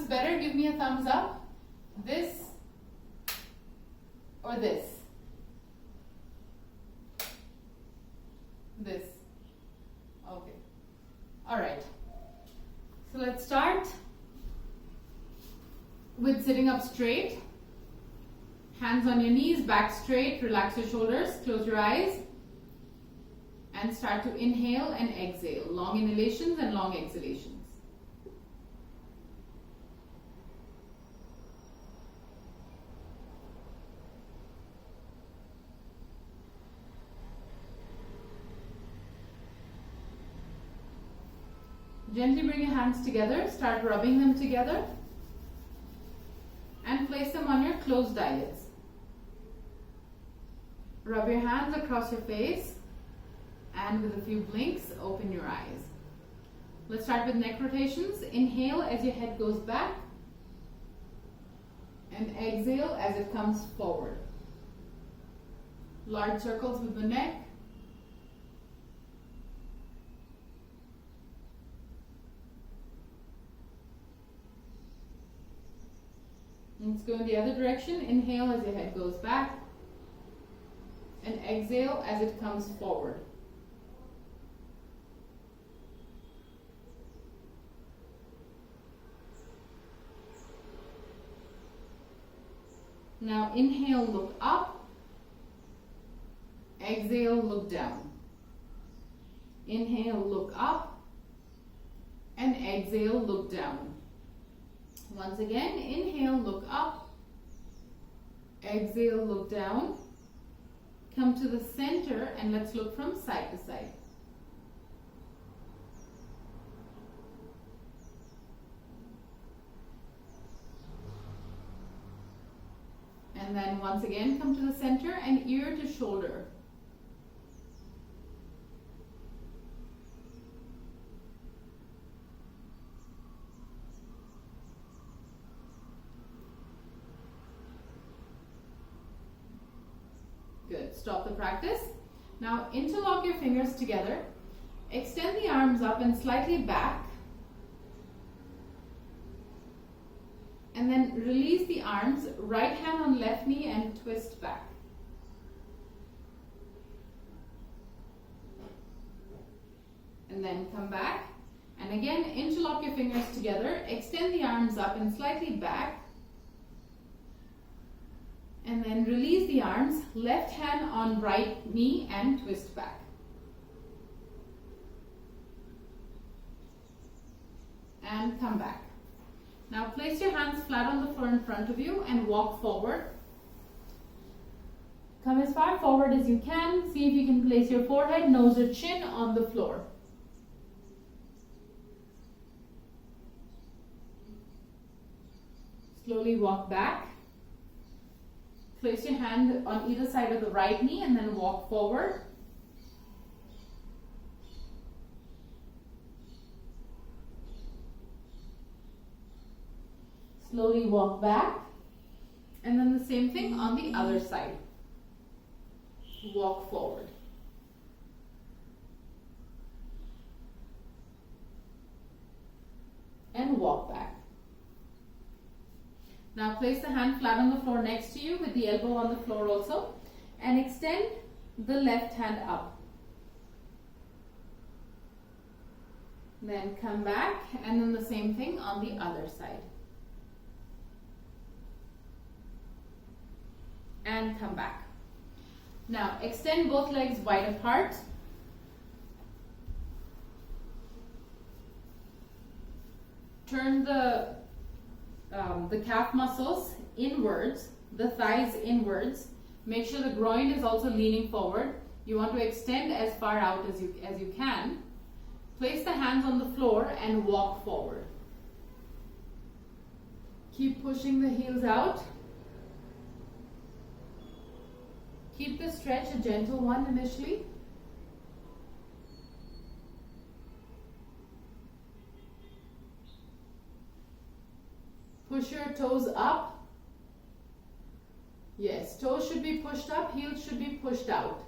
better? Give me a thumbs up. This or this? This. Okay. Alright. So let's start with sitting up straight. Hands on your knees, back straight, relax your shoulders, close your eyes, and start to inhale and exhale. Long inhalations and long exhalations. Gently bring your hands together, start rubbing them together, and place them on your closed eyelids. Rub your hands across your face, and with a few blinks, open your eyes. Let's start with neck rotations. Inhale as your head goes back, and exhale as it comes forward. Large circles with the neck. Let's go in the other direction. Inhale as your head goes back, and exhale as it comes forward. Now inhale, look up. Exhale, look down. Inhale, look up. And exhale, look down. Once again, inhale, look up. Exhale, look down. Come to the center and let's look from side to side. And then once again, come to the center and ear to shoulder. Good. Stop the practice. Now interlock your fingers together. Extend the arms up and slightly back. And then release the arms, right hand on left knee and twist back. And then come back. And again, interlock your fingers together. Extend the arms up and slightly back. And then release the arms, left hand on right knee and twist back. And come back. Now place your hands flat on the floor in front of you and walk forward. Come as far forward as you can. See if you can place your forehead, nose or chin on the floor. Slowly walk back. Place your hand on either side of the right knee and then walk forward. Slowly walk back. And then the same thing on the other side. Walk forward. And walk back. Now place the hand flat on the floor next to you with the elbow on the floor also, and extend the left hand up. Then come back and then the same thing on the other side. And come back. Now extend both legs wide apart. Turn the calf muscles inwards, the thighs inwards. Make sure the groin is also leaning forward. You want to extend as far out as you can. Place the hands on the floor and walk forward. Keep pushing the heels out. Keep the stretch a gentle one initially. Push your toes up. Yes, toes should be pushed up, heels should be pushed out.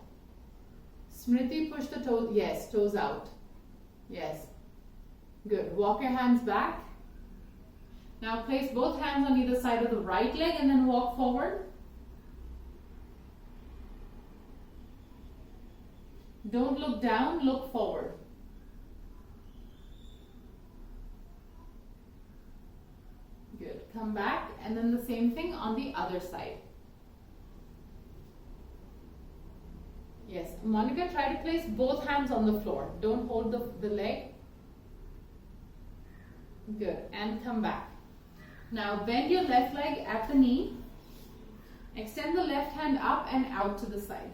Smriti, push the toes. Yes, toes out. Yes. Good. Walk your hands back. Now place both hands on either side of the right leg and then walk forward. Don't look down, look forward. Good. Come back and then the same thing on the other side. Yes. Monica, try to place both hands on the floor. Don't hold the leg. Good. And come back. Now bend your left leg at the knee. Extend the left hand up and out to the side.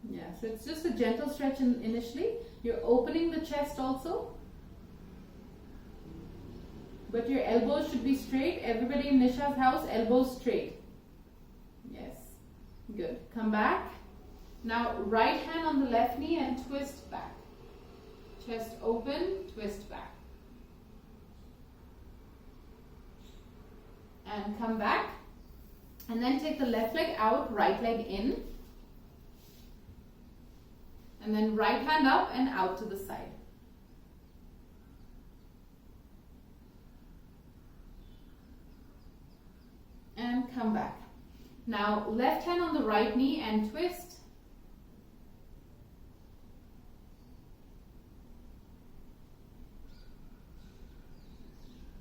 Yeah, so it's just a gentle stretch initially. You're opening the chest also. But your elbows should be straight. Everybody in Nisha's house, elbows straight. Yes. Good. Come back. Now right hand on the left knee and twist back. Chest open, twist back. And come back. And then take the left leg out, right leg in. And then right hand up and out to the side. And come back. Now left hand on the right knee and twist.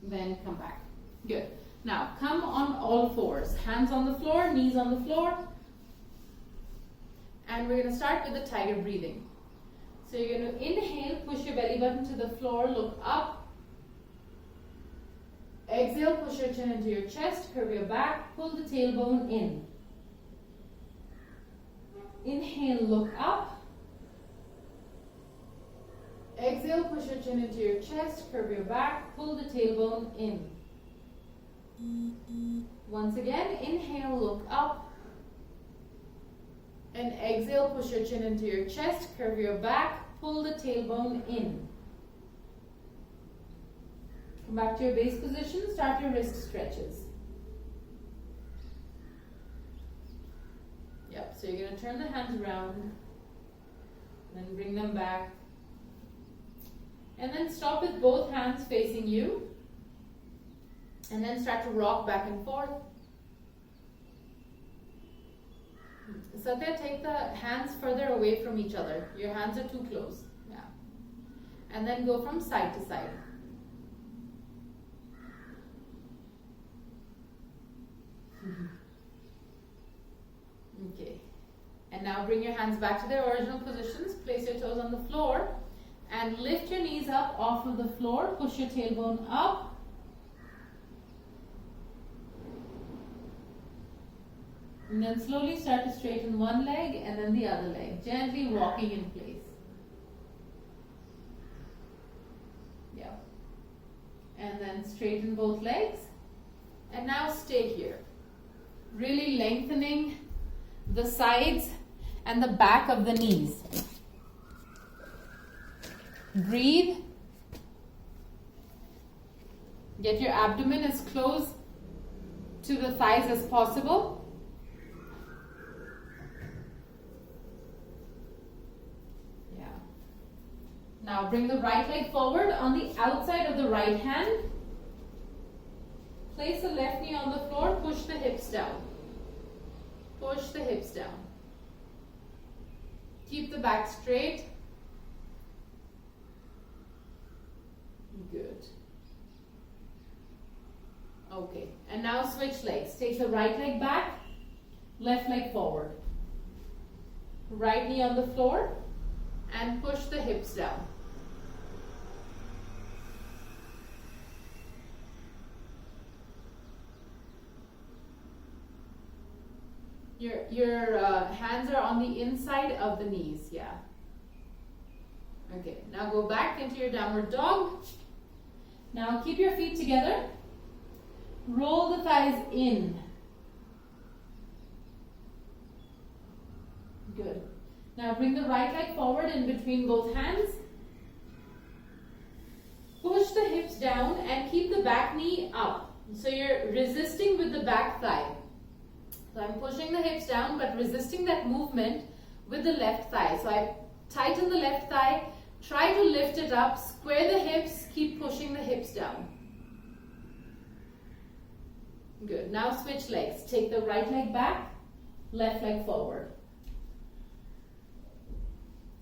Then come back. Good. Now come on all fours. Hands on the floor, knees on the floor. And we're going to start with the tiger breathing. So you're going to inhale, push your belly button to the floor, look up. Exhale, push your chin into your chest, curve your back, pull the tailbone in. Inhale, look up. Exhale, push your chin into your chest, curve your back, pull the tailbone in. Once again, inhale, look up. And exhale, push your chin into your chest, curve your back, pull the tailbone in. Come back to your base position, start your wrist stretches. Yep, so you're going to turn the hands around, then bring them back. And then stop with both hands facing you. And then start to rock back and forth. Satya, take the hands further away from each other. Your hands are too close. Yeah. And then go from side to side. Okay. And now bring your hands back to their original positions. Place your toes on the floor. And lift your knees up off of the floor. Push your tailbone up. And then slowly start to straighten one leg and then the other leg, gently walking in place. Yeah. And then straighten both legs. And now stay here. Really lengthening the sides and the back of the knees. Breathe. Get your abdomen as close to the thighs as possible. Now bring the right leg forward on the outside of the right hand. Place the left knee on the floor, push the hips down. Push the hips down. Keep the back straight. Good. Okay, and now switch legs. Take the right leg back, left leg forward. Right knee on the floor and push the hips down. Your hands are on the inside of the knees, yeah. Okay, now go back into your downward dog. Now keep your feet together. Roll the thighs in. Good. Now bring the right leg forward in between both hands. Push the hips down and keep the back knee up. So you're resisting with the back thigh. So I'm pushing the hips down but resisting that movement with the left thigh. So I tighten the left thigh, Try to lift it up, square the hips, keep pushing the hips down. Good. Now switch legs. Take the right leg back, left leg forward.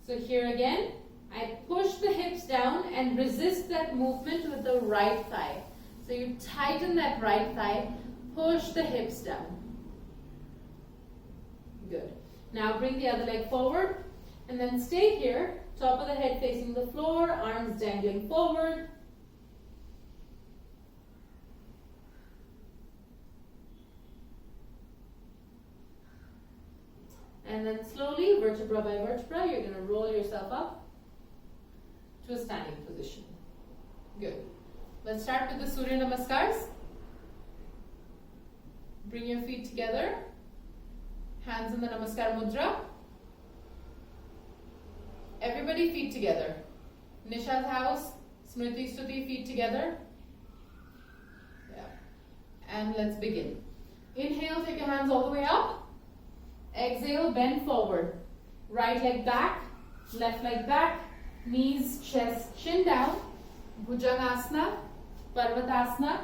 So here again, I push the hips down and resist that movement with the right thigh. So you tighten that right thigh, push the hips down. Good. Now bring the other leg forward and then stay here, top of the head facing the floor, arms dangling forward. And then slowly, vertebra by vertebra, you're going to roll yourself up to a standing position. Good. Let's start with the Surya Namaskars. Bring your feet together. Hands in the Namaskar Mudra. Everybody feet together. Nisha's house, Smriti Stuti, feet together. Yeah. And let's begin. Inhale, take your hands all the way up. Exhale, bend forward. Right leg back, left leg back, knees, chest, chin down. Bhujangasana, Parvatasana.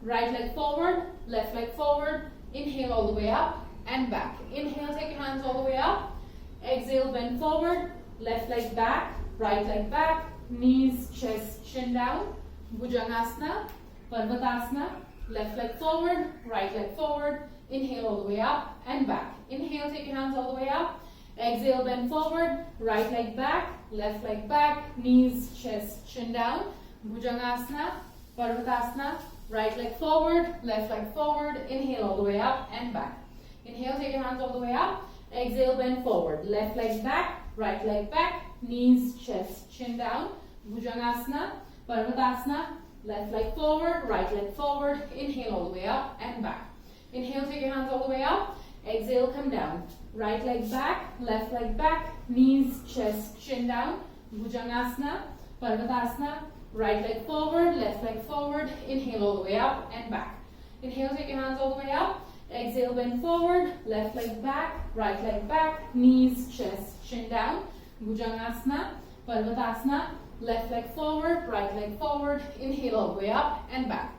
Right leg forward, left leg forward. Inhale all the way up and back. Inhale, take your hands all the way up. Exhale, bend forward. Left leg back, right leg back, knees, chest, chin down. Bhujangasana, Parvatasana. Left leg forward, right leg forward. Inhale all the way up and back. Inhale, take your hands all the way up. Exhale, bend forward. Right leg back, left leg back, knees, chest, chin down. Bhujangasana, Parvatasana. Right leg forward, left leg forward. Inhale all the way up and back. Inhale, take your hands all the way up. Exhale, bend forward. Left leg back, right leg back, knees, chest, chin down. Bhujangasana, Parvatasana. Left leg forward, right leg forward. Inhale all the way up and back. Inhale, take your hands all the way up. Exhale, come down. Right leg back, left leg back, knees, chest, chin down. Bhujangasana, Parvatasana. Right leg forward, left leg forward. Inhale all the way up and back. Inhale, take your hands all the way up. Exhale, bend forward. Left leg back, right leg back, knees, chest, chin down. Bhujangasana, Parvatasana. Left leg forward, right leg forward. Inhale all the way up and back.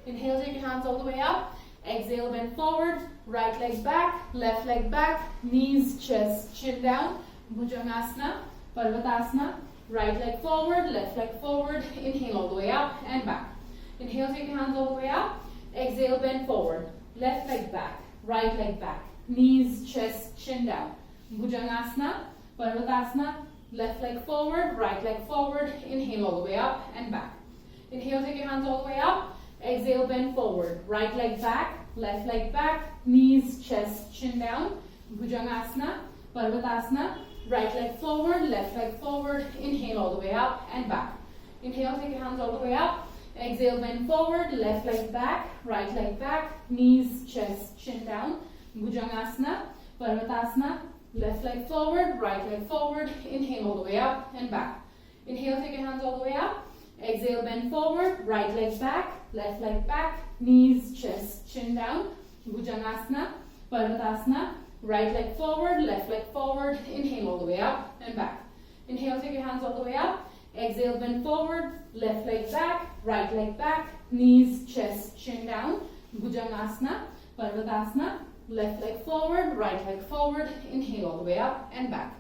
Inhale, take your hands all the way up. Exhale, bend forward. Right leg back, left leg back, knees, chest, chin down. Bhujangasana, Parvatasana. Right leg forward, left leg forward. Inhale all the way up and back. Inhale, take your hands all the way up. Exhale, bend forward. Left leg back, right leg back, knees, chest, chin down. Bhujangasana, Parvatasana. Left leg forward, right leg forward. Inhale all the way up and back. Inhale, take your hands all the way up. Exhale, bend forward. Right leg back, left leg back, knees, chest, chin down. Bhujangasana, Parvatasana. Right leg forward, left leg forward. Inhale all the way up and back. Inhale, take your hands all the way up. Exhale, bend forward. Left leg back, right leg back, knees, chest, chin down. Bhujangasana, Parvatasana. Left leg forward, right leg forward. Inhale all the way up and back. Inhale, take your hands all the way up. Exhale, bend forward. Right leg back, left leg back, knees, chest, chin down. Bhujangasana, Parvatasana. Right leg forward, left leg forward. Inhale all the way up and back. Inhale, take your hands all the way up. Exhale, bend forward. Left leg back, right leg back, knees, chest, chin down. Bhujangasana, Parvatasana. Left leg forward, right leg forward. Inhale all the way up and back.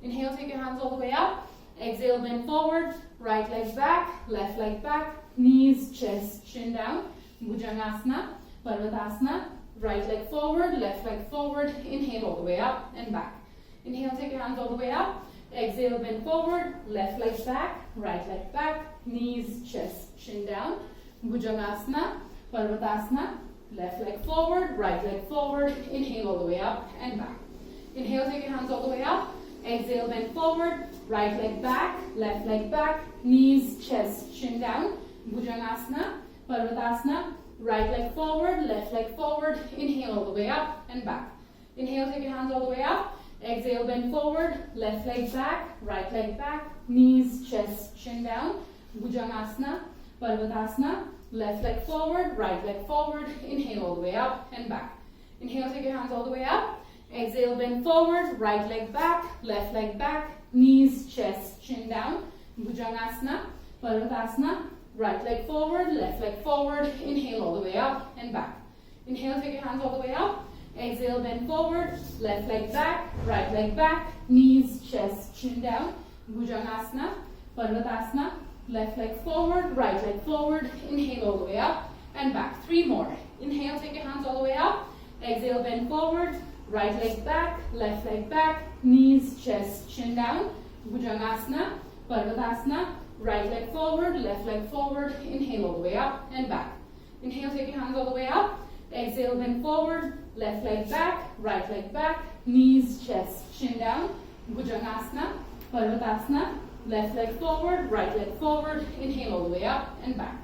Inhale, take your hands all the way up. Exhale, bend forward. Right leg back, left leg back, knees, chest, chin down. Bhujangasana, Parvatasana. Right leg forward, left leg forward. Inhale all the way up and back. Inhale, take your hands all the way up. Exhale, bend forward. Left leg back, right leg back, knees, chest, chin down. Bhujangasana, Parvatasana. Left leg forward, right leg forward. Inhale all the way up and back. Inhale, take your hands all the way up. Exhale, bend forward. Right leg back, left leg back, knees, chest, chin down. Bhujangasana, Parvatasana. Right leg forward, left leg forward. Inhale all the way up and back. Inhale, take your hands all the way up. Exhale, bend forward. Left leg back, right leg back, knees, chest, chin down. Bhujangasana, Parvatasana. Left leg forward, right leg forward. Inhale all the way up and back. Inhale, take your hands all the way up. Exhale, bend forward. Right leg back, left leg back, knees, chest, chin down. Bhujangasana, Parvatasana, right leg forward, left leg forward, inhale all the way up and back. Inhale, take your hands all the way up. Exhale, bend forward, left leg back, right leg back, knees, chest, chin down. Bhujangasana, Parvatasana, left leg forward, right leg forward, inhale all the way up and back. 3 more. Inhale, take your hands all the way up. Exhale, bend forward, right leg back, left leg back, knees, chest, chin down. Bhujangasana, Parvatasana, right leg forward, left leg forward, inhale all the way up and back. Inhale, take your hands all the way up. Exhale, bend forward, left leg back, right leg back, knees, chest, chin down. Bhujangasana, Parvatasana, left leg forward, right leg forward, inhale all the way up and back.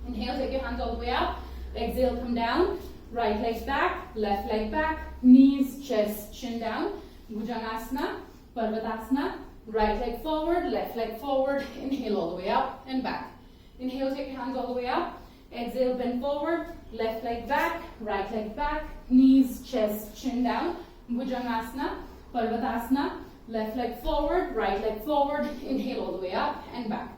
Inhale, take your hands all the way up. Exhale, come down, right leg back, left leg back, knees, chest, chin down. Bhujangasana, Parvatasana, right leg forward, left leg forward, inhale all the way up and back. Inhale, take your hands all the way up. Exhale, bend forward, left leg back, right leg back, knees, chest, chin down. Bhujangasana, Parvatasana, left leg forward, right leg forward, inhale all the way up and back.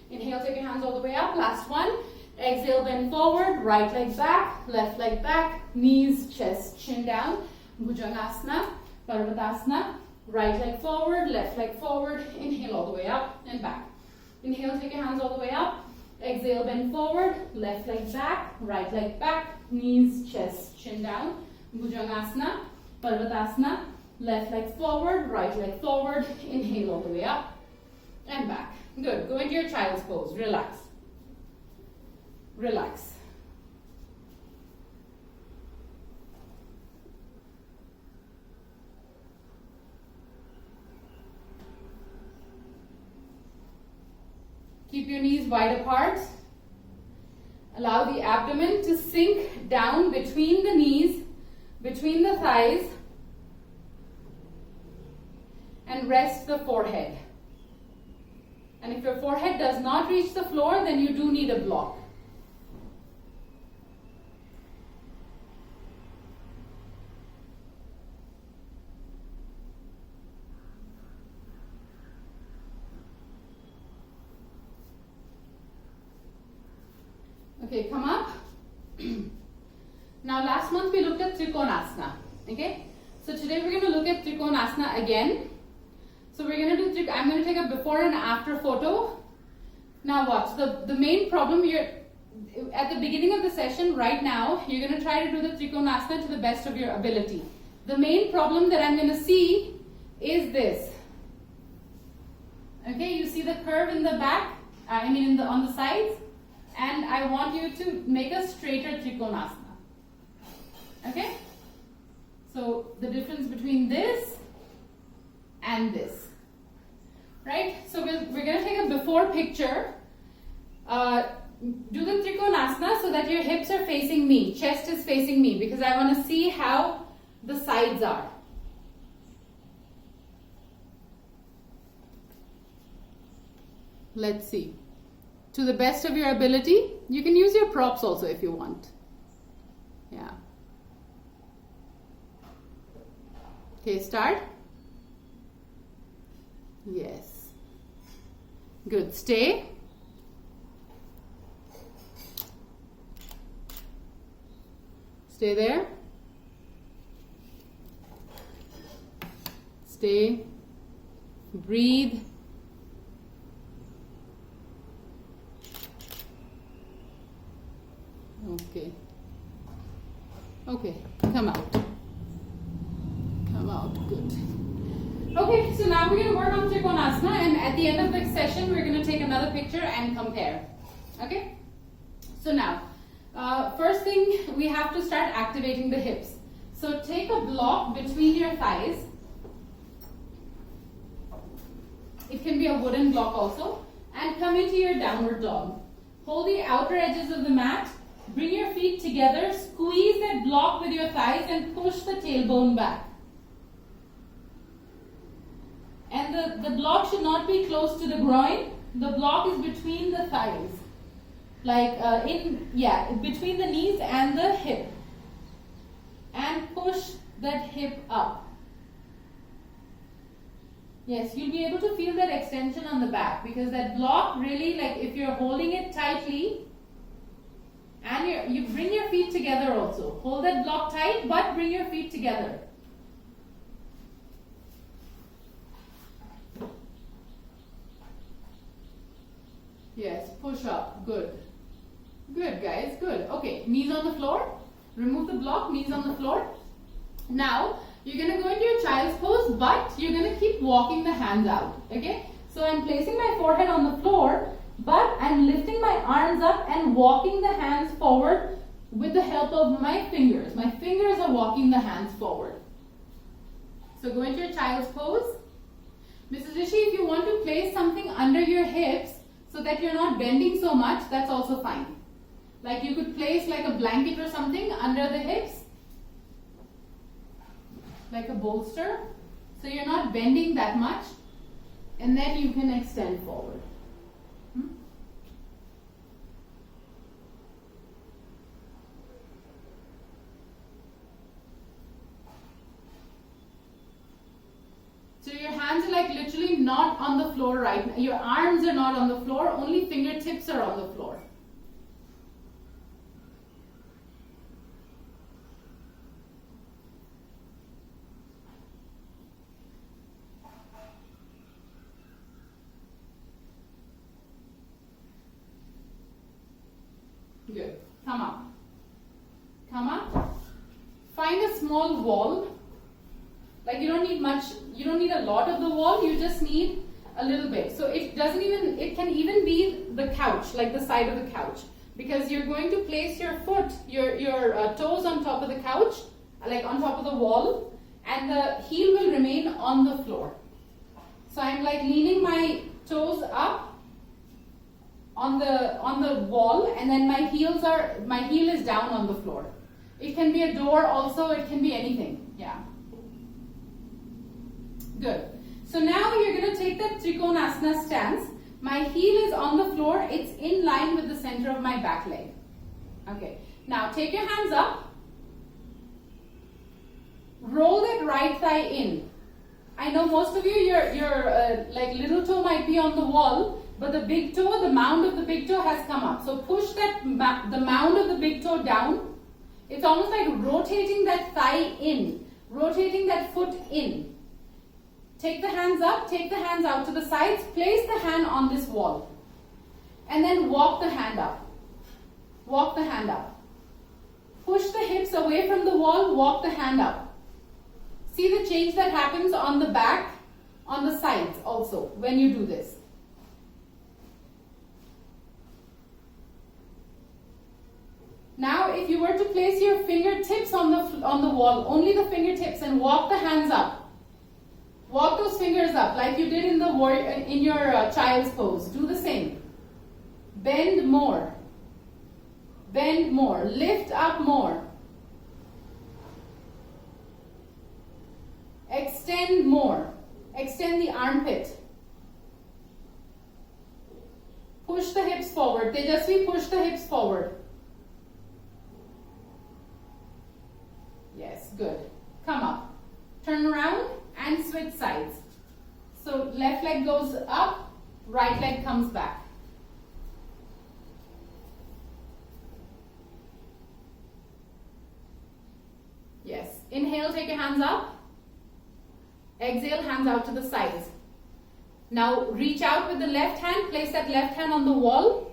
Inhale, take your hands all the way up, last one. Exhale, bend forward, right leg back, left leg back, knees, chest, chin down. Bhujangasana, Parvatasana, right leg forward, left leg forward, inhale all the way up and back. Inhale, take your hands all the way up. Exhale, bend forward, left leg back, right leg back, knees, chest, chin down. Bhujangasana, Parvatasana, left leg forward, right leg forward, inhale all the way up and back. Good. Go into your child's pose. Relax. Relax. Keep your knees wide apart. Allow the abdomen to sink down between the knees, between the thighs, and rest the forehead. And if your forehead does not reach the floor, then you do need a block. Okay, come up. Now last month we looked at Trikonasana. Okay, so today we're going to look at Trikonasana again. So we're going to do, I'm going to take a before and after photo. Now watch, the main problem here, at the beginning of the session right now, you're going to try to do the Trikonasana to the best of your ability. The main problem that I'm going to see is this. Okay, you see the curve in the back, on the sides, and I want you to make a straighter Trikonasana. Okay, so the difference between this and this. Right? So we're going to take a before picture. Do the Trikonasana so that your hips are facing me, chest is facing me, because I want to see how the sides are. Let's see. To the best of your ability, you can use your props also if you want. Yeah. Okay, start. Yes. Good. Stay. Stay there. Stay. Breathe. Okay. Okay. Come out. Come out. Good. Okay, so now we're going to work on Trikonasana, and at the end of the session, we're going to take another picture and compare. Okay? So now, first thing, we have to start activating the hips. So take a block between your thighs. It can be a wooden block also. And come into your downward dog. Hold the outer edges of the mat. Bring your feet together. Squeeze that block with your thighs and push the tailbone back. And the block should not be close to the groin. The block is between the thighs. Between the knees and the hip. And push that hip up. Yes, you'll be able to feel that extension on the back, because that block really, like if you're holding it tightly, and you bring your feet together also. Hold that block tight, but bring your feet together. Yes, push up. Good. Good, guys. Good. Okay, knees on the floor. Remove the block, knees on the floor. Now, you're going to go into your child's pose, but you're going to keep walking the hands out. Okay? So, I'm placing my forehead on the floor, but I'm lifting my arms up and walking the hands forward with the help of my fingers. My fingers are walking the hands forward. So, go into your child's pose. Mrs. Rishi, if you want to place something under your hips so that you're not bending so much, that's also fine. Like you could place like a blanket or something under the hips, like a bolster, so you're not bending that much, and then you can extend forward. So your hands are like literally not on the floor right now. Your arms are not on the floor, only fingertips are on the floor. Good. Come up. Come up. Find a small wall. Like you don't need much, you don't need a lot of the wall, you just need a little bit. So it can even be the couch, like the side of the couch. Because you're going to place your foot, your toes on top of the couch, like on top of the wall, and the heel will remain on the floor. So I'm like leaning my toes up on the wall, and then my heel is down on the floor. It can be a door also, it can be anything. Yeah. Good. So now you're going to take that Trikonasana stance. My heel is on the floor. It's in line with the center of my back leg. Okay. Now take your hands up. Roll that right thigh in. I know most of you, your like little toe might be on the wall, but the big toe, the mound of the big toe has come up. So push that the mound of the big toe down. It's almost like rotating that thigh in, rotating that foot in. Take the hands up, take the hands out to the sides, place the hand on this wall. And then walk the hand up. Walk the hand up. Push the hips away from the wall, walk the hand up. See the change that happens on the back, on the sides also when you do this. Now if you were to place your fingertips on the wall, only the fingertips, and walk the hands up. Walk those fingers up like you did in your child's pose. Do the same. Bend more. Bend more. Lift up more. Extend more. Extend the armpit. Push the hips forward. Tejasvi, push the hips forward. Yes, good. Come up. Turn around and switch sides. So left leg goes up, right leg comes back. Yes. Inhale, take your hands up. Exhale, hands out to the sides. Now reach out with the left hand, place that left hand on the wall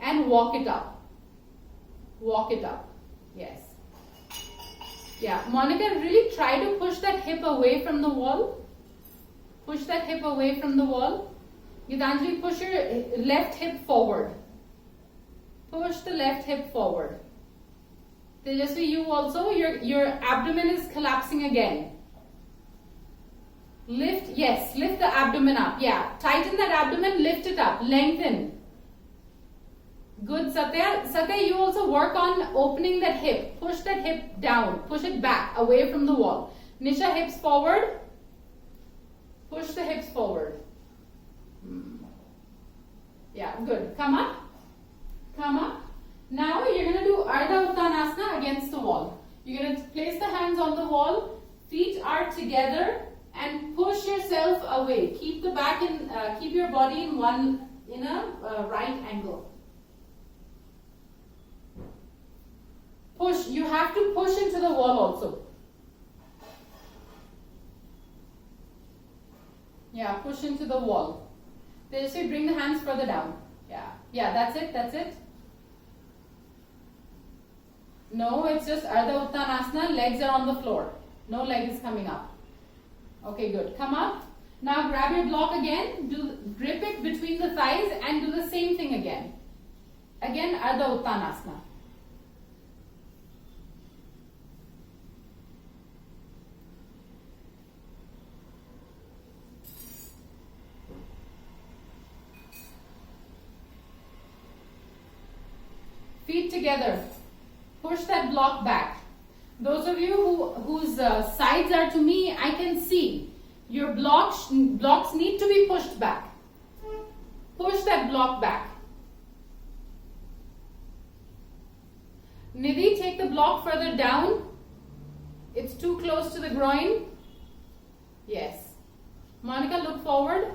and walk it up. Walk it up. Yes. Yeah, Monica, really try to push that hip away from the wall. Push that hip away from the wall. Gitanjali, push your left hip forward. Push the left hip forward. Tejasvi, you also, your abdomen is collapsing again. Lift, yes, lift the abdomen up. Yeah, tighten that abdomen, lift it up, lengthen. Good, Satya. Satya, you also work on opening that hip. Push that hip down. Push it back, away from the wall. Nisha, hips forward. Push the hips forward. Yeah, good. Come up. Come up. Now you're going to do Ardha Uttanasana against the wall. You're going to place the hands on the wall. Feet are together and push yourself away. Keep the back in, keep your body in a right angle. Push. You have to push into the wall also. Yeah, push into the wall. Tejasvi, bring the hands further down. Yeah, that's it, that's it. No, it's just Ardha Uttanasana, legs are on the floor. No leg is coming up. Okay, good. Come up. Now grab your block again, grip it between the thighs and do the same thing again. Again, Ardha Uttanasana. Feet together. Push that block back. Those of you whose sides are to me, I can see. Your blocks need to be pushed back. Push that block back. Nidhi, take the block further down. It's too close to the groin. Yes. Monica, look forward.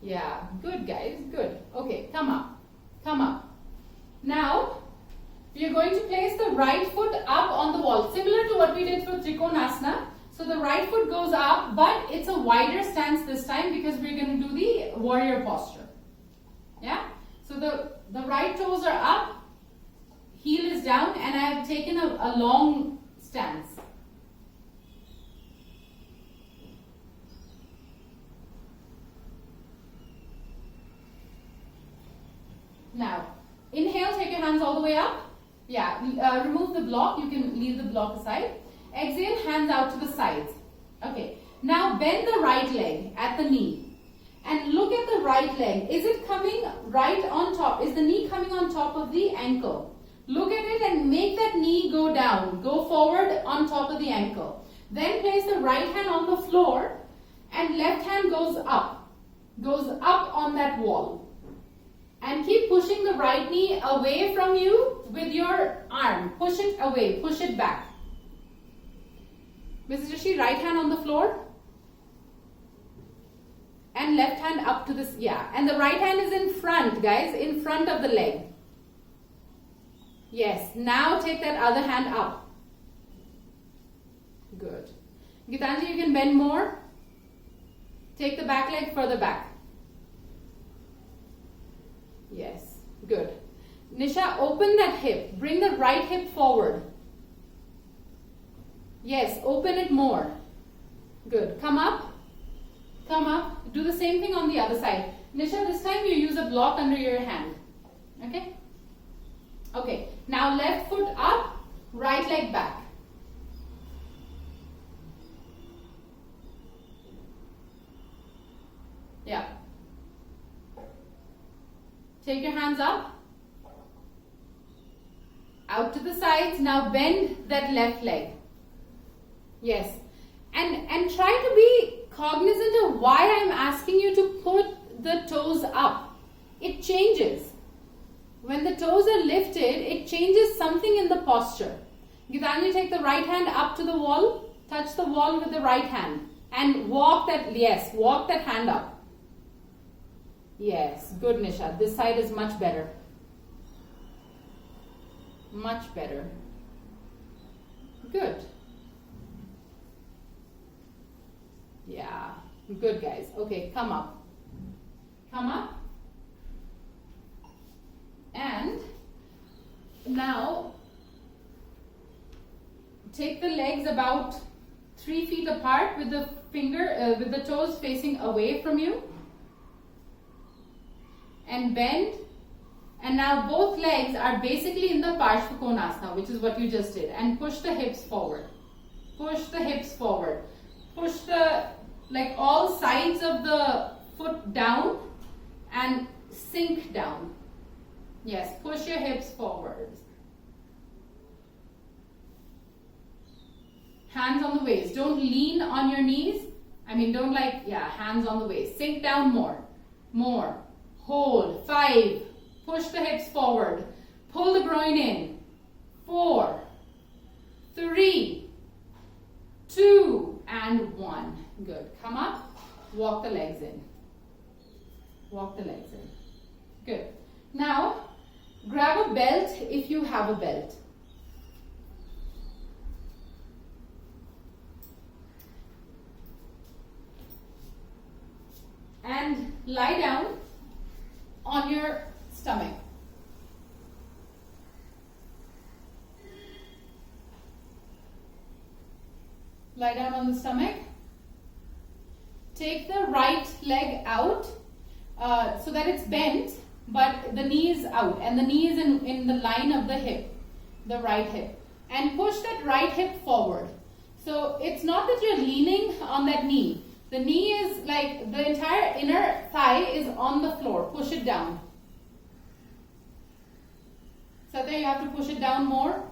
Yeah, good guys, good. Okay, come up, come up. Now, we are going to place the right foot up on the wall, similar to what we did for Trikonasana. So the right foot goes up, but it's a wider stance this time because we're going to do the warrior posture. Yeah, so the right toes are up, heel is down, and I have taken a long stance. Now, inhale, take your hands all the way up. Yeah, remove the block. You can leave the block aside. Exhale, hands out to the sides. Okay, now bend the right leg at the knee. And look at the right leg. Is it coming right on top? Is the knee coming on top of the ankle? Look at it and make that knee go down. Go forward on top of the ankle. Then place the right hand on the floor and left hand goes up. Goes up on that wall. And keep pushing the right knee away from you with your arm. Push it away, push it back. Mrs. Rishi, right hand on the floor. And left hand up to this, yeah. And the right hand is in front, guys, in front of the leg. Yes, now take that other hand up. Good. Gitanji, you can bend more. Take the back leg further back. Yes, good. Nisha, open that hip. Bring the right hip forward. Yes, open it more. Good. Come up. Come up. Do the same thing on the other side. Nisha, this time you use a block under your hand. Okay? Okay. Now left foot up, right leg back. Yeah. Take your hands up, out to the sides. Now bend that left leg. Yes. And try to be cognizant of why I'm asking you to put the toes up. It changes. When the toes are lifted, it changes something in the posture. Gitanjali, take the right hand up to the wall. Touch the wall with the right hand. And walk that, yes, walk that hand up. Yes, good Nisha. This side is much better. Much better. Good. Yeah, good guys. Okay, come up. Come up. And now take the legs about 3 feet apart with the with the toes facing away from you. And bend, and now both legs are basically in the Parshvakonasana, which is what you just did, and push the hips forward. Push the hips forward. Push the, like all sides of the foot down and sink down. Yes, push your hips forward. Hands on the waist. Don't lean on your knees. Don't hands on the waist. Sink down more. More. Hold. 5. Push the hips forward. Pull the groin in. 4, 3, lie down on your stomach. Lie down on the stomach. Take the right leg out so that it's bent, but the knee is out and the knee is in the line of the hip, the right hip. And push that right hip forward. So it's not that you're leaning on that knee. The knee is like the entire inner thigh is on the floor. Push it down. Satya, you have to push it down more.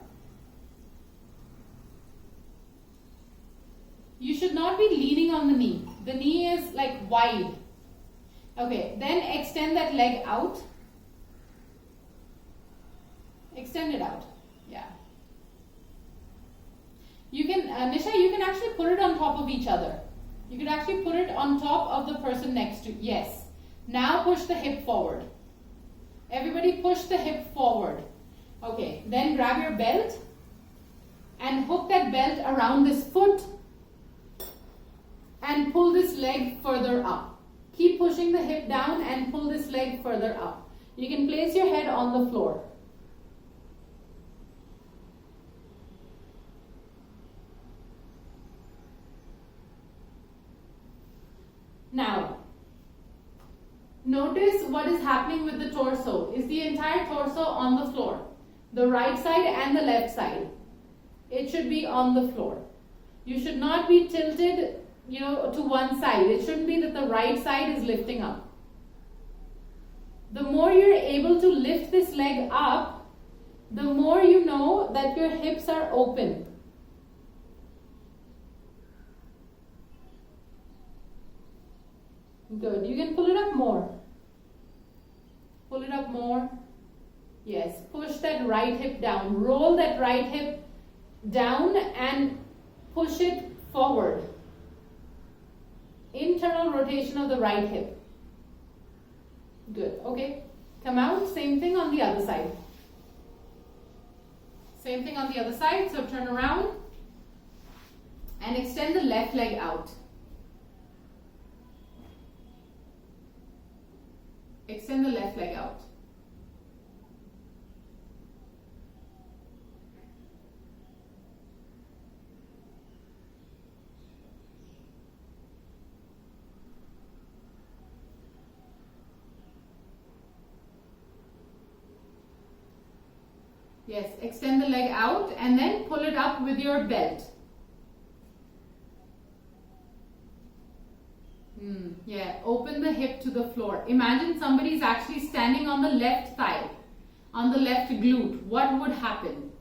You should not be leaning on the knee. The knee is like wide. Okay, then extend that leg out. Extend it out. Yeah. You can, Nisha, you can actually put it on top of each other. You could actually put it on top of the person next to you. Yes. Now push the hip forward. Everybody push the hip forward. Okay, then grab your belt and hook that belt around this foot and pull this leg further up. Keep pushing the hip down and pull this leg further up. You can place your head on the floor. Now, notice what is happening with the torso. Is the entire torso on the floor? The right side and the left side. It should be on the floor. You should not be tilted, to one side. It shouldn't be that the right side is lifting up. The more you're able to lift this leg up, the more you know that your hips are open. Good. You can pull it up more. Pull it up more. Yes. Push that right hip down. Roll that right hip down and push it forward. Internal rotation of the right hip. Good. Okay. Come out. Same thing on the other side. Same thing on the other side. So turn around and extend the left leg out. Extend the left leg out. Yes, extend the leg out and then pull it up with your belt. Yeah, open the hip to the floor. Imagine somebody is actually standing on the left thigh, on the left glute. What would happen?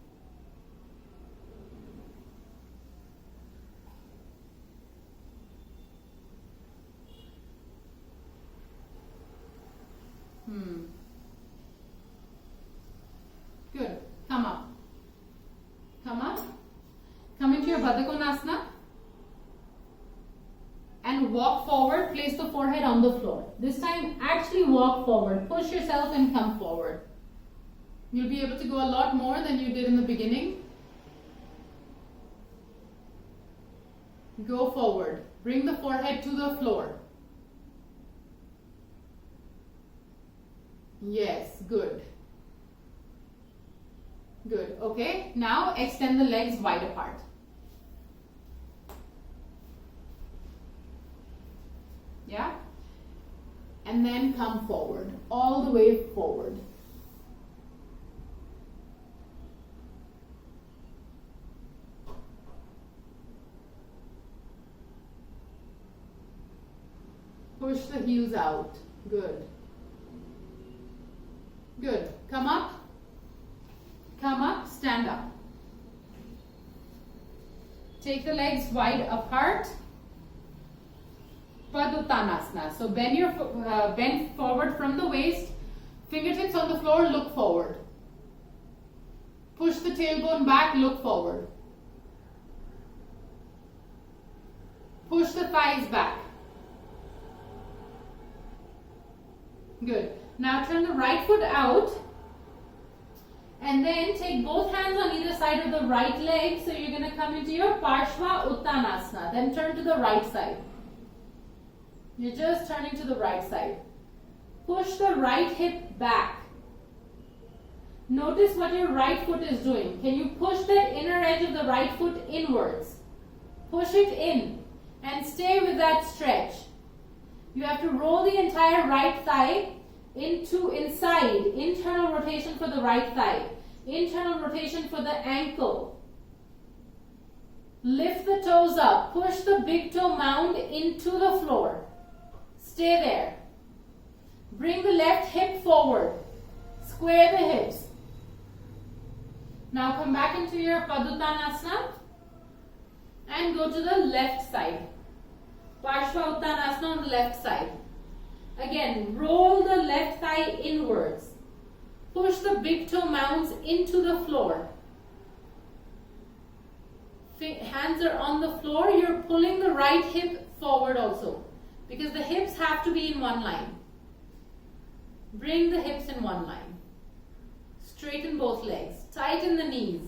Good. Come up. Come up. Come into your Trikonasana. And walk forward, place the forehead on the floor. This time, actually walk forward. Push yourself and come forward. You'll be able to go a lot more than you did in the beginning. Go forward. Bring the forehead to the floor. Yes, good. Good. Okay, now extend the legs wide apart. Yeah, and then come forward, all the way forward. Push the heels out. Good. Good. Come up. Come up, stand up. Take the legs wide apart. Trikonasana. So bend forward from the waist, fingertips on the floor, look forward. Push the tailbone back, look forward. Push the thighs back. Good. Now turn the right foot out and then take both hands on either side of the right leg. So you're going to come into your Parshva Uttanasana. Then turn to the right side. You're just turning to the right side. Push the right hip back. Notice what your right foot is doing. Can you push that inner edge of the right foot inwards? Push it in and stay with that stretch. You have to roll the entire right thigh into inside. Internal rotation for the right thigh. Internal rotation for the ankle. Lift the toes up. Push the big toe mound into the floor. Stay there. Bring the left hip forward. Square the hips. Now come back into your Paduttanasana and go to the left side. Parshva Uttanasana on the left side. Again, roll the left thigh inwards. Push the big toe mounds into the floor. Hands are on the floor. You're pulling the right hip forward also, because the hips have to be in one line. Bring the hips in one line. Straighten both legs. Tighten the knees.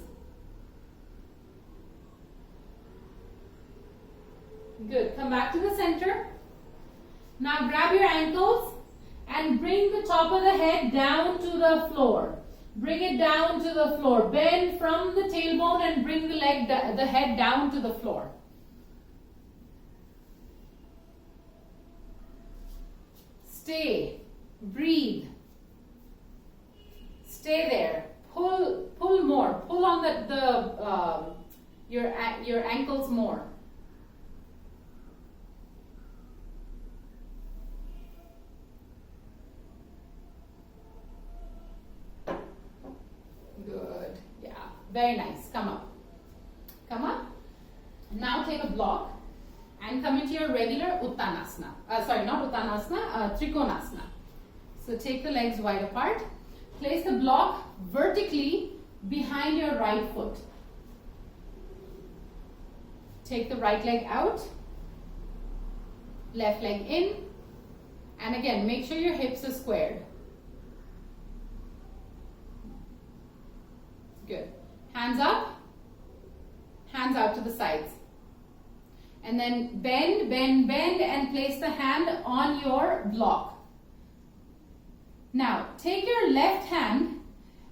Good. Come back to the center. Now grab your ankles and bring the top of the head down to the floor. Bring it down to the floor. Bend from the tailbone and bring the head down to the floor. Stay. Breathe. Stay there. Pull more. Pull on your ankles more. Good. Yeah. Very nice. Come up. Come up. Now take a block and come into your regular Uttanasana. Sorry, not Uttanasana, Trikonasana. So take the legs wide apart. Place the block vertically behind your right foot. Take the right leg out. Left leg in. And again, make sure your hips are squared. Good. Hands up. Hands out to the sides. And then bend, bend, bend and place the hand on your block. Now, take your left hand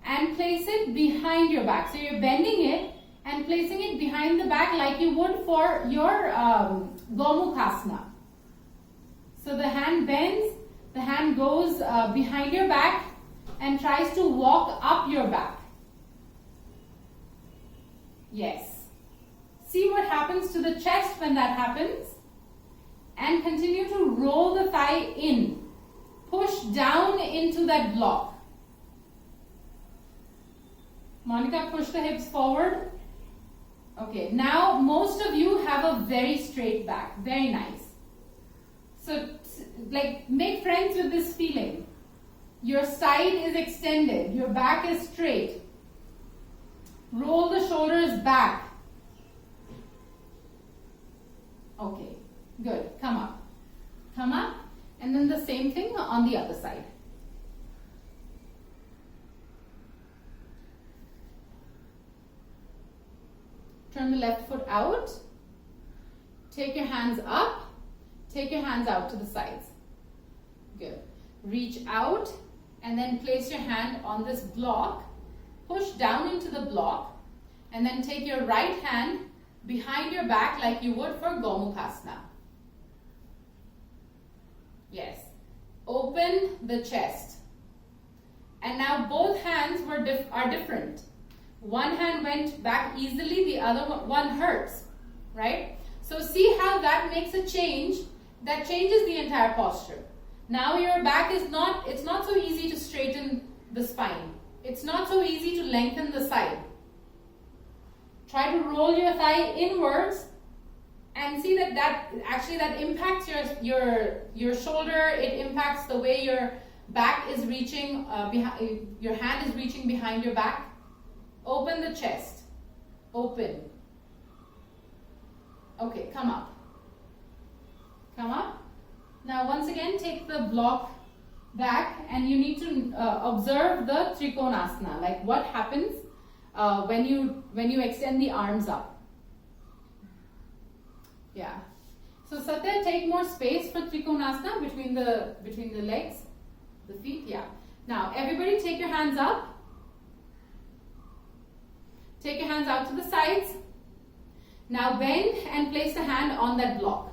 and place it behind your back. So you're bending it and placing it behind the back like you would for your Gomukhasana. So the hand bends, the hand goes behind your back and tries to walk up your back. Yes. See what happens to the chest when that happens. And continue to roll the thigh in. Push down into that block. Monica, push the hips forward. Okay, now most of you have a very straight back. Very nice. So, like, make friends with this feeling. Your side is extended. Your back is straight. Roll the shoulders back. Okay, good. Come up. Come up. And then the same thing on the other side. Turn the left foot out. Take your hands up. Take your hands out to the sides. Good. Reach out and then place your hand on this block. Push down into the block and then take your right hand behind your back like you would for Gomukhasana. Yes. Open the chest. And now both hands are different. One hand went back easily, the other one hurts, right? So see how that makes a change. That changes the entire posture. Now your back is it's not so easy to straighten the spine. It's not so easy to lengthen the side. Try to roll your thigh inwards and see that impacts your shoulder. It impacts the way your back is reaching behind. Your hand is reaching behind your back. Open the chest. Open. Okay, come up. Come up. Now once again, take the block back, and you need to observe the Trikonasana. Like what happens when you extend the arms up. Yeah. So Satya, take more space for Trikonasana between the legs, the feet. Yeah. Now everybody take your hands up. Take your hands out to the sides. Now bend and place the hand on that block.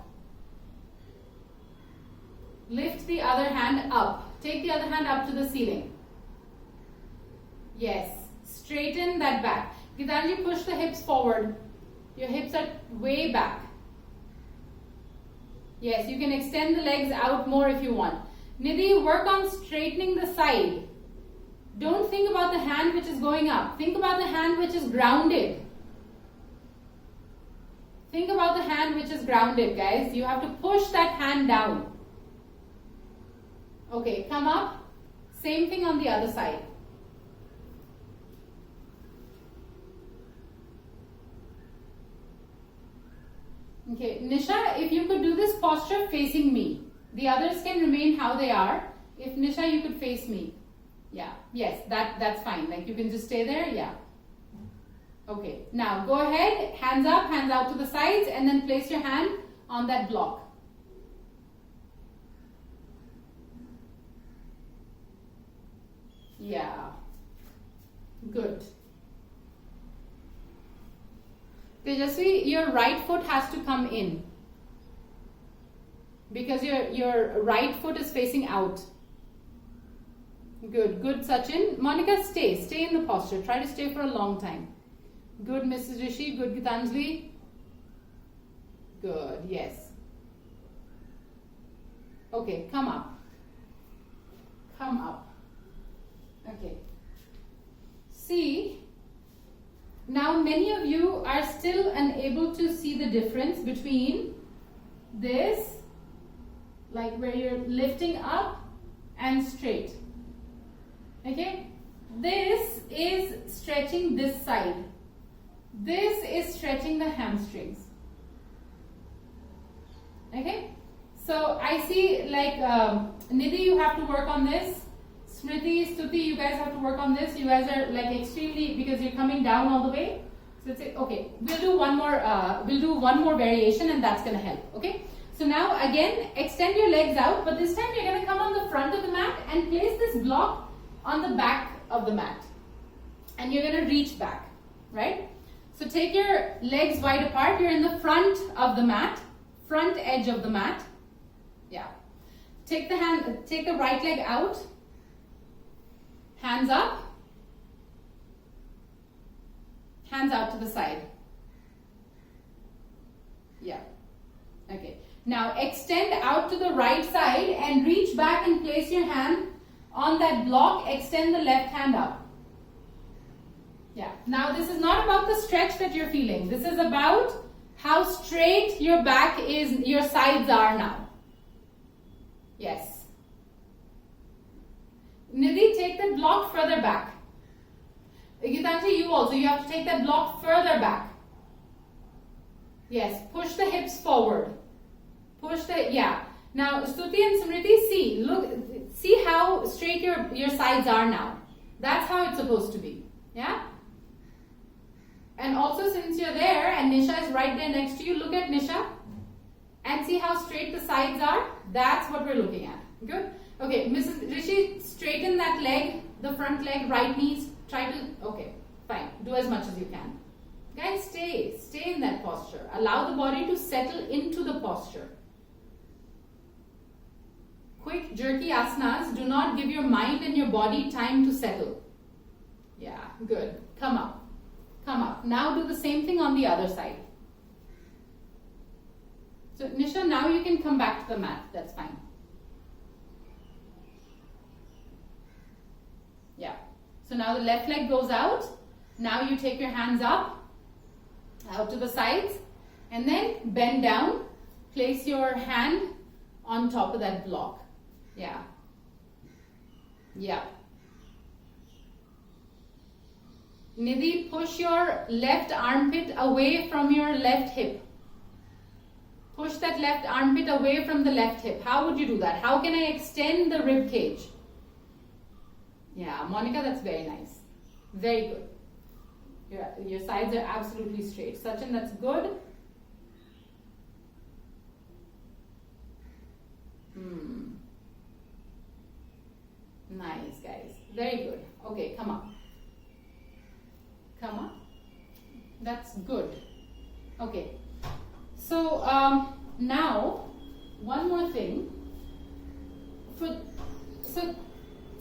Lift the other hand up. Take the other hand up to the ceiling. Yes. Straighten that back. Gitanji, push the hips forward. Your hips are way back. Yes, you can extend the legs out more if you want. Nidhi, work on straightening the side. Don't think about the hand which is going up. Think about the hand which is grounded. Think about the hand which is grounded, guys. You have to push that hand down. Okay, come up. Same thing on the other side. Okay, Nisha, if you could do this posture facing me. The others can remain how they are. If Nisha, you could face me. Yeah, yes, that's fine. Like you can just stay there. Yeah. Okay, now go ahead, hands up, hands out to the sides, and then place your hand on that block. Yeah, good. Tejasvi, your right foot has to come in because your right foot is facing out. Good, good Sachin. Monica, stay in the posture. Try to stay for a long time. Good Mrs. Rishi, good Gitanjali. Good, yes. Okay, come up. Come up. Okay. See, now many of you are still unable to see the difference between this, like where you're lifting up and straight. Okay, this is stretching this side. This is stretching the hamstrings. Okay, so I see like Nidhi, you have to work on this. Smriti, Stuti, you guys have to work on this. You guys are like extremely, because you're coming down all the way. So it's okay. We'll do one more variation, and that's gonna help. Okay. So now again, extend your legs out, but this time you're gonna come on the front of the mat and place this block on the back of the mat, and you're gonna reach back, right? So take your legs wide apart. You're in the front of the mat, front edge of the mat. Yeah. Take the right leg out. Hands up. Hands out to the side. Yeah. Okay. Now extend out to the right side and reach back and place your hand on that block. Extend the left hand up. Yeah. Now this is not about the stretch that you're feeling. This is about how straight your back is, your sides are now. Yes. Nidhi, take that block further back. Gitanji, you also, you have to take that block further back. Yes, push the hips forward. Push the, yeah. Now, Stuti and Smriti, see how straight your sides are now. That's how it's supposed to be. Yeah? And also, since you're there and Nisha is right there next to you, look at Nisha and see how straight the sides are. That's what we're looking at. Good? Okay, Mrs. Rishi, straighten that leg, the front leg, right knees. Try to, okay, fine. Do as much as you can. Guys, stay in that posture. Allow the body to settle into the posture. Quick, jerky asanas do not give your mind and your body time to settle. Yeah, good. Come up. Come up. Now do the same thing on the other side. So, Nisha, now you can come back to the mat. That's fine. Yeah. So now the left leg goes out. Now you take your hands up, out to the sides, and then bend down. Place your hand on top of that block. Yeah. Yeah. Nidhi, push your left armpit away from your left hip. Push that left armpit away from the left hip. How would you do that? How can I extend the rib cage? Yeah, Monica, that's very nice. Very good. Your sides are absolutely straight. Sachin, that's good. Nice, guys. Very good. Okay, come up. Come up. That's good. Okay. So now one more thing. So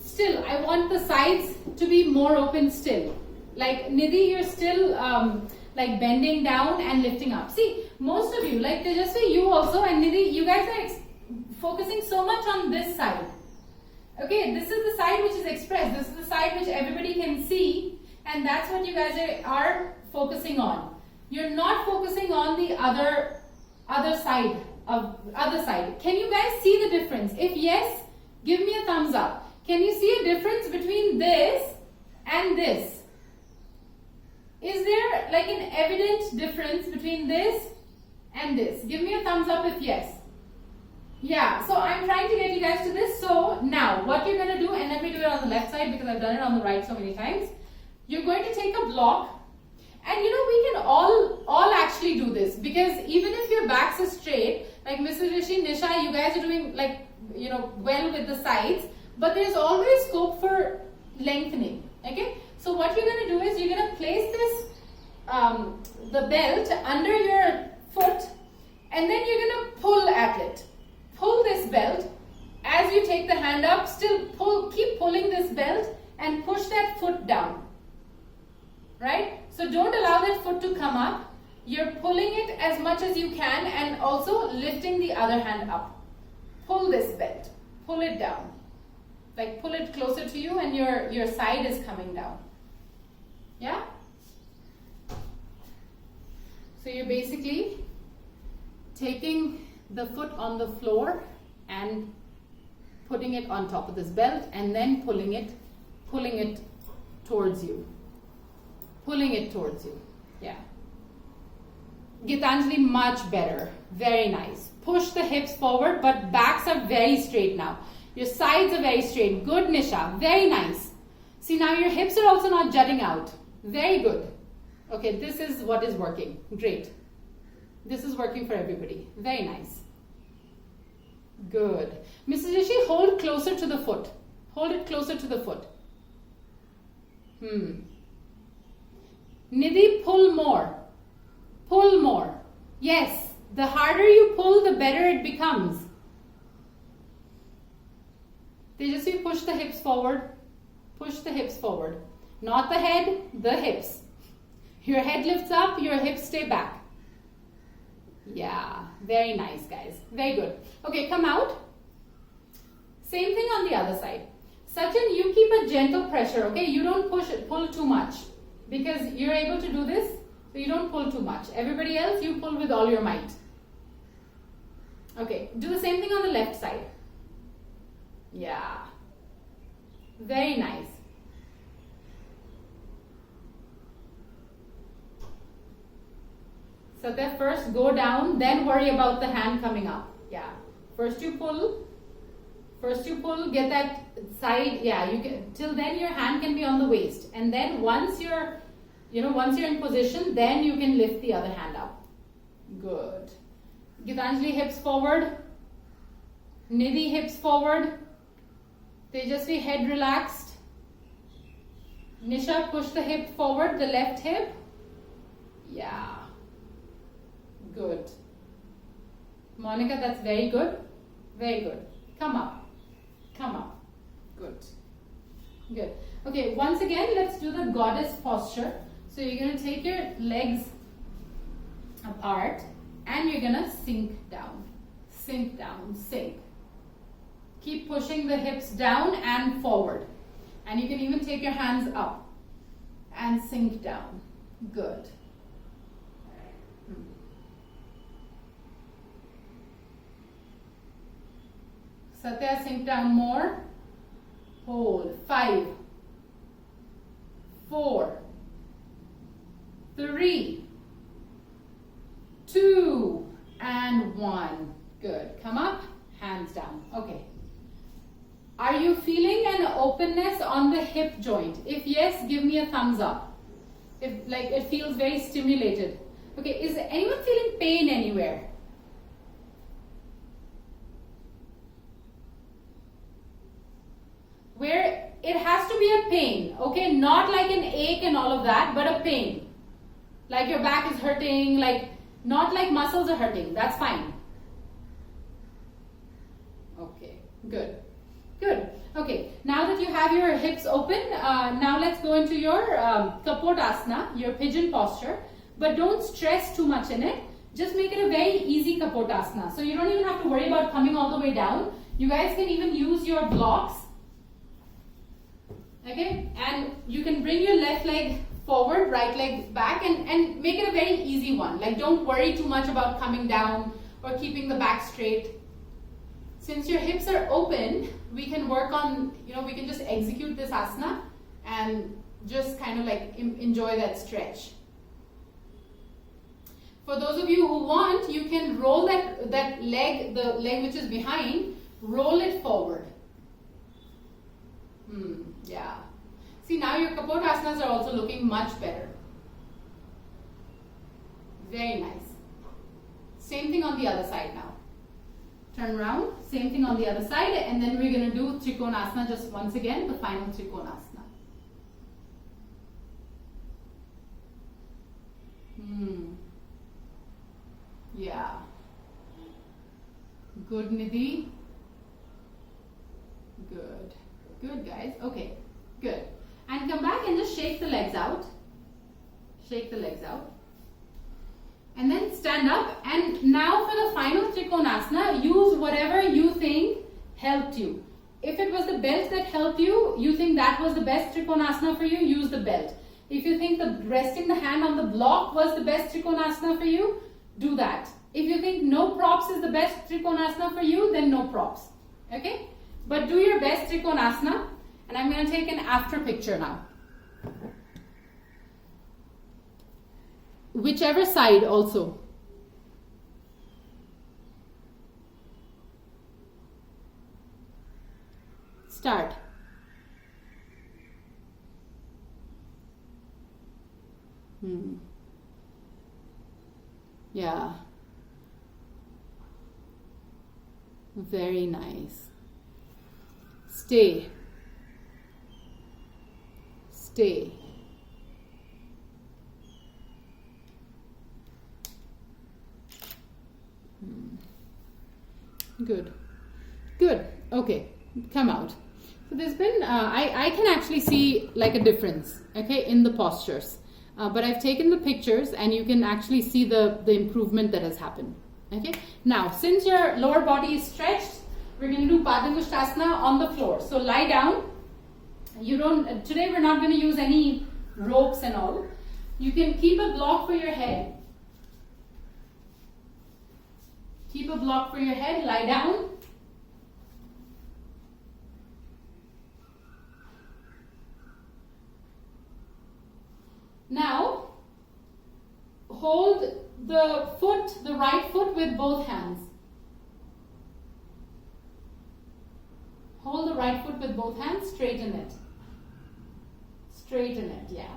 still, I want the sides to be more open still. Like Nidhi, you're still like bending down and lifting up. See, most of you, like Tejasvi, you also, and Nidhi, you guys are focusing so much on this side. Okay, this is the side which is expressed. This is the side which everybody can see, and that's what you guys are focusing on. You're not focusing on the other side of other side. Can you guys see the difference? If yes, give me a thumbs up. Can you see a difference between this and this? Is there like an evident difference between this and this? Give me a thumbs up if yes. Yeah, so I'm trying to get you guys to this. So now what you're going to do, and let me do it on the left side because I've done it on the right so many times. You're going to take a block, and you know, we can all actually do this, because even if your backs are straight, like Mrs. Rishi, Nisha, you guys are doing like, you know, well with the sides, but there's always scope for lengthening. Okay, so what you're going to do is you're going to place this the belt under your foot, and then you're going to pull at it. Pull this belt as you take the hand up. Still pull, keep pulling this belt and push that foot down. Right? So don't allow that foot to come up. You're pulling it as much as you can and also lifting the other hand up. Pull this belt. Pull it down. Like pull it closer to you and your side is coming down. Yeah? So you're basically taking the foot on the floor and putting it on top of this belt and then pulling it towards you. Pulling it towards you. Yeah. Gitanjali, much better. Very nice. Push the hips forward, but backs are very straight now. Your sides are very straight. Good, Nisha. Very nice. See, now your hips are also not jutting out. Very good. Okay, this is what is working. Great. This is working for everybody. Very nice. Good. Mrs. Rishi, hold closer to the foot. Hold it closer to the foot. Nidhi, pull more. Pull more. Yes, the harder you pull, the better it becomes. Tejasvi, push the hips forward. Push the hips forward. Not the head, the hips. Your head lifts up, your hips stay back. Yeah, very nice, guys. Very good. Okay, come out. Same thing on the other side. Sachin, you keep a gentle pressure, okay? You don't pull too much, because you're able to do this, so you don't pull too much. Everybody else, you pull with all your might. Okay, do the same thing on the left side. Yeah. Very nice. So that first go down, then worry about the hand coming up. Yeah. First you pull, get that side. Yeah, you can, till then your hand can be on the waist. And then once you're in position, then you can lift the other hand up. Good. Gitanjali, hips forward. Nidhi, hips forward. Tejasvi, head relaxed. Nisha, push the hip forward, the left hip. Yeah. Good. Monica, that's very good. Very good. Come up. Come up. Good. Good. Okay, once again, let's do the goddess posture. So you're going to take your legs apart and you're going to sink down. Sink down. Sink. Keep pushing the hips down and forward. And you can even take your hands up and sink down. Good. Satya, sink down more. Hold. 5, 4, 3, 2, and 1. Good. Come up, hands down. Okay. Are you feeling an openness on the hip joint? If yes, give me a thumbs up. If like it feels very stimulated. Okay, is anyone feeling pain anywhere? it has to be a pain, okay? Not like an ache and all of that, but a pain. Like your back is hurting, like not like muscles are hurting. That's fine. Okay, good. Good. Okay, now that you have your hips open, now let's go into your Kapotasana, your pigeon posture. But don't stress too much in it. Just make it a very easy Kapotasana. So you don't even have to worry about coming all the way down. You guys can even use your blocks. Okay, and you can bring your left leg forward, right leg back, and make it a very easy one. Like, don't worry too much about coming down or keeping the back straight. Since your hips are open, we can work on, we can just execute this asana and just kind of like enjoy that stretch. For those of you who want, you can roll that leg, the leg which is behind, roll it forward. Yeah. See, now your Kapotasanas are also looking much better. Very nice. Same thing on the other side now. Turn around, same thing on the other side, and then we're going to do Trikonasana just once again, the final Trikonasana. Yeah. Good, Nidhi. Good. Good, guys. Okay. Good. And come back and just shake the legs out. Shake the legs out. And then stand up. And now for the final Trikonasana, use whatever you think helped you. If it was the belt that helped you, you think that was the best Trikonasana for you, use the belt. If you think the resting the hand on the block was the best Trikonasana for you, do that. If you think no props is the best Trikonasana for you, then no props. Okay? But do your best Trikonasana. And I'm going to take an after picture now. Whichever side also. Start. Yeah. Very nice. Stay. Stay. Good. Good. Okay. Come out. So there's been, I can actually see like a difference, okay, in the postures. But I've taken the pictures and you can actually see the improvement that has happened. Okay. Now, since your lower body is stretched, we're going to do Padangusthasana on the floor. So lie down. Today we're not going to use any ropes and all. You can keep a block for your head. Keep a block for your head. Lie down. Now, hold the right foot with both hands. Hold the right foot with both hands, straighten it. Straighten it, yeah.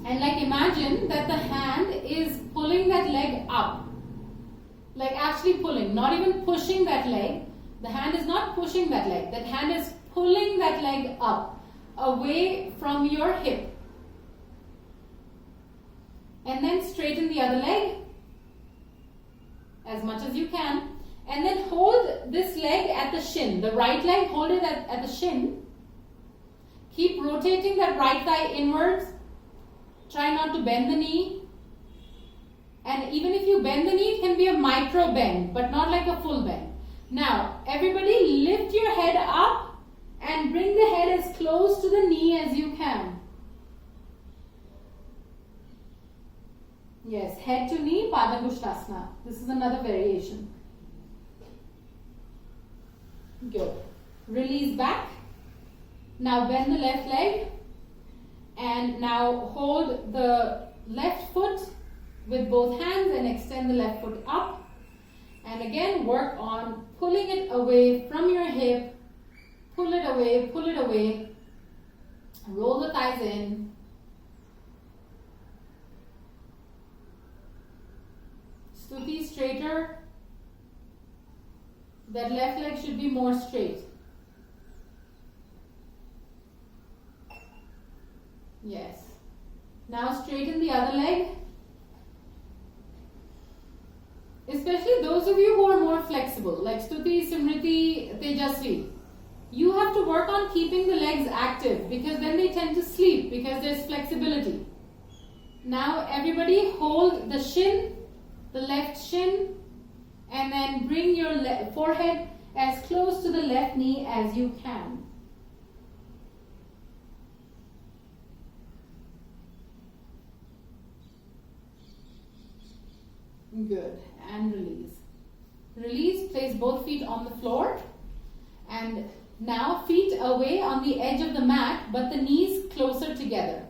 And like imagine that the hand is pulling that leg up. Like actually pulling, not even pushing that leg. The hand is not pushing that leg. That hand is pulling that leg up, away from your hip. And then straighten the other leg as much as you can. And then hold this leg at the shin. The right leg, hold it at the shin. Keep rotating that right thigh inwards. Try not to bend the knee. And even if you bend the knee, it can be a micro bend, but not like a full bend. Now, everybody lift your head up and bring the head as close to the knee as you can. Yes, head to knee, Padangusthasana. This is another variation. Good. Release back. Now bend the left leg. And now hold the left foot with both hands and extend the left foot up. And again, work on pulling it away from your hip. Pull it away, pull it away. Roll the thighs in. Stuti straighter. That left leg should be more straight. Yes. Now straighten the other leg. Especially those of you who are more flexible, like Stuti, Simriti, Tejasvi. You have to work on keeping the legs active because then they tend to sleep because there's flexibility. Now everybody hold the shin, the left shin, and then bring your forehead as close to the left knee as you can. Good. And release. Release, place both feet on the floor. And now feet away on the edge of the mat, but the knees closer together.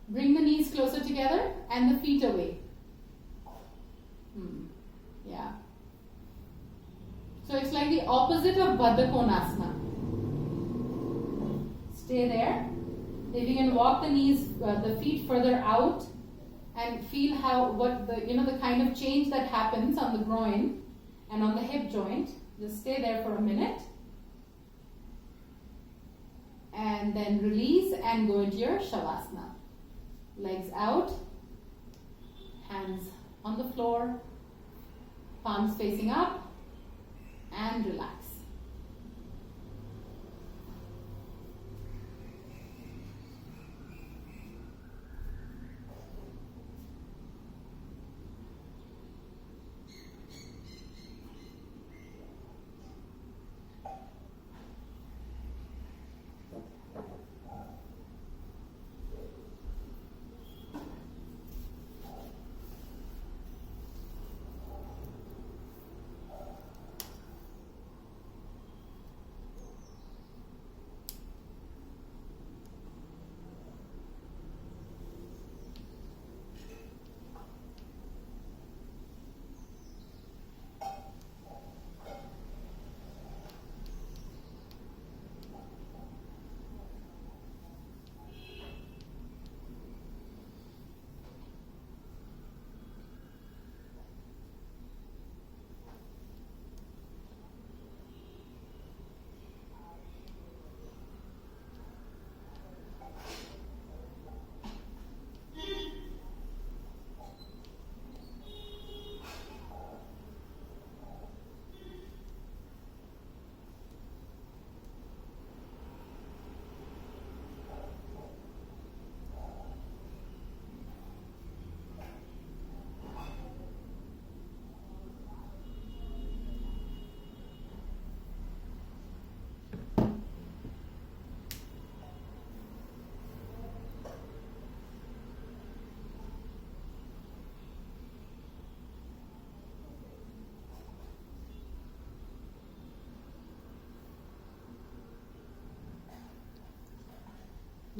Bring the knees closer together and the feet away. Yeah. So it's like the opposite of Trikonasana. Stay there. If you can walk the knees, the feet further out, and feel the kind of change that happens on the groin and on the hip joint. Just stay there for a minute. And then release and go into your Shavasana. Legs out, hands on the floor, palms facing up, and relax.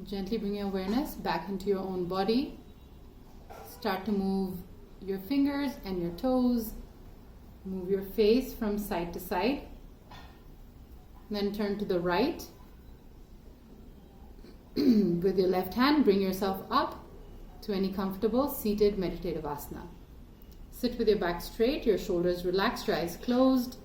Gently bring your awareness back into your own body. Start to move your fingers and your toes. Move your face from side to side. Then turn to the right. With your left hand, bring yourself up to any comfortable seated meditative asana. Sit with your back straight, your shoulders relaxed, your eyes closed.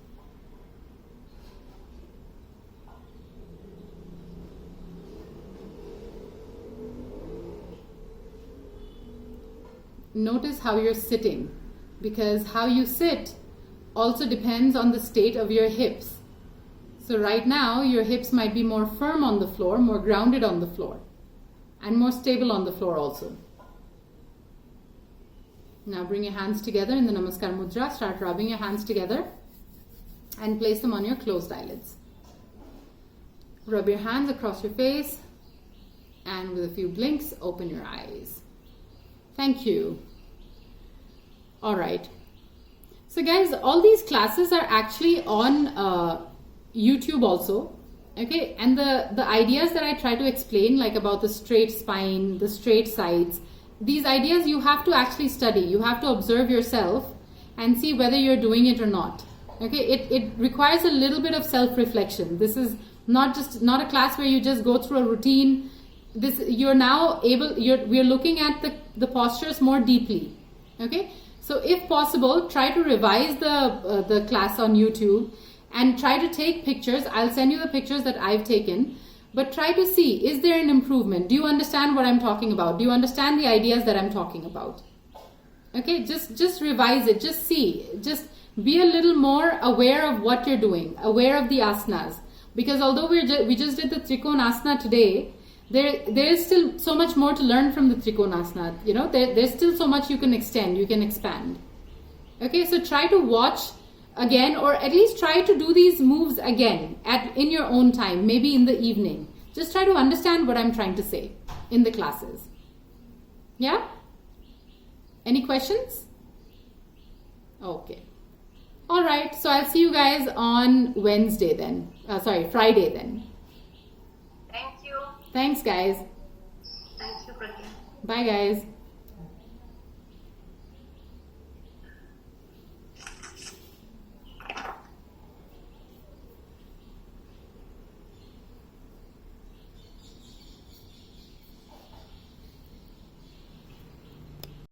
Notice how you're sitting, because how you sit also depends on the state of your hips. So right now, your hips might be more firm on the floor, more grounded on the floor, and more stable on the floor also. Now bring your hands together in the Namaskar Mudra. Start rubbing your hands together and place them on your closed eyelids. Rub your hands across your face and with a few blinks, open your eyes. Thank you. All right. So guys, all these classes are actually on YouTube also. Okay. And the ideas that I try to explain, like about the straight spine, the straight sides, these ideas you have to actually study. You have to observe yourself and see whether you're doing it or not. Okay. It requires a little bit of self-reflection. This is not a class where you just go through a routine. You're now able, we're looking at the postures more deeply. Okay. So if possible, try to revise the class on YouTube and try to take pictures. I'll send you the pictures that I've taken but try to see, is there an improvement? Do you understand what I'm talking about? Do you understand the ideas that I'm talking about? Okay, just revise it, just see, just be a little more aware of what you're doing, aware of the asanas. Because although we just did the Trikonasana today, there is still so much more to learn from the Trikonasana. You know, there's still so much you can extend, you can expand. Okay, so try to watch again, or at least try to do these moves again in your own time, maybe in the evening. Just try to understand what I'm trying to say in the classes. Yeah? Any questions? Okay. All right. So I'll see you guys on Wednesday then. Friday then. Thank you. Thanks, guys. Thank you, Pragya. Bye, guys.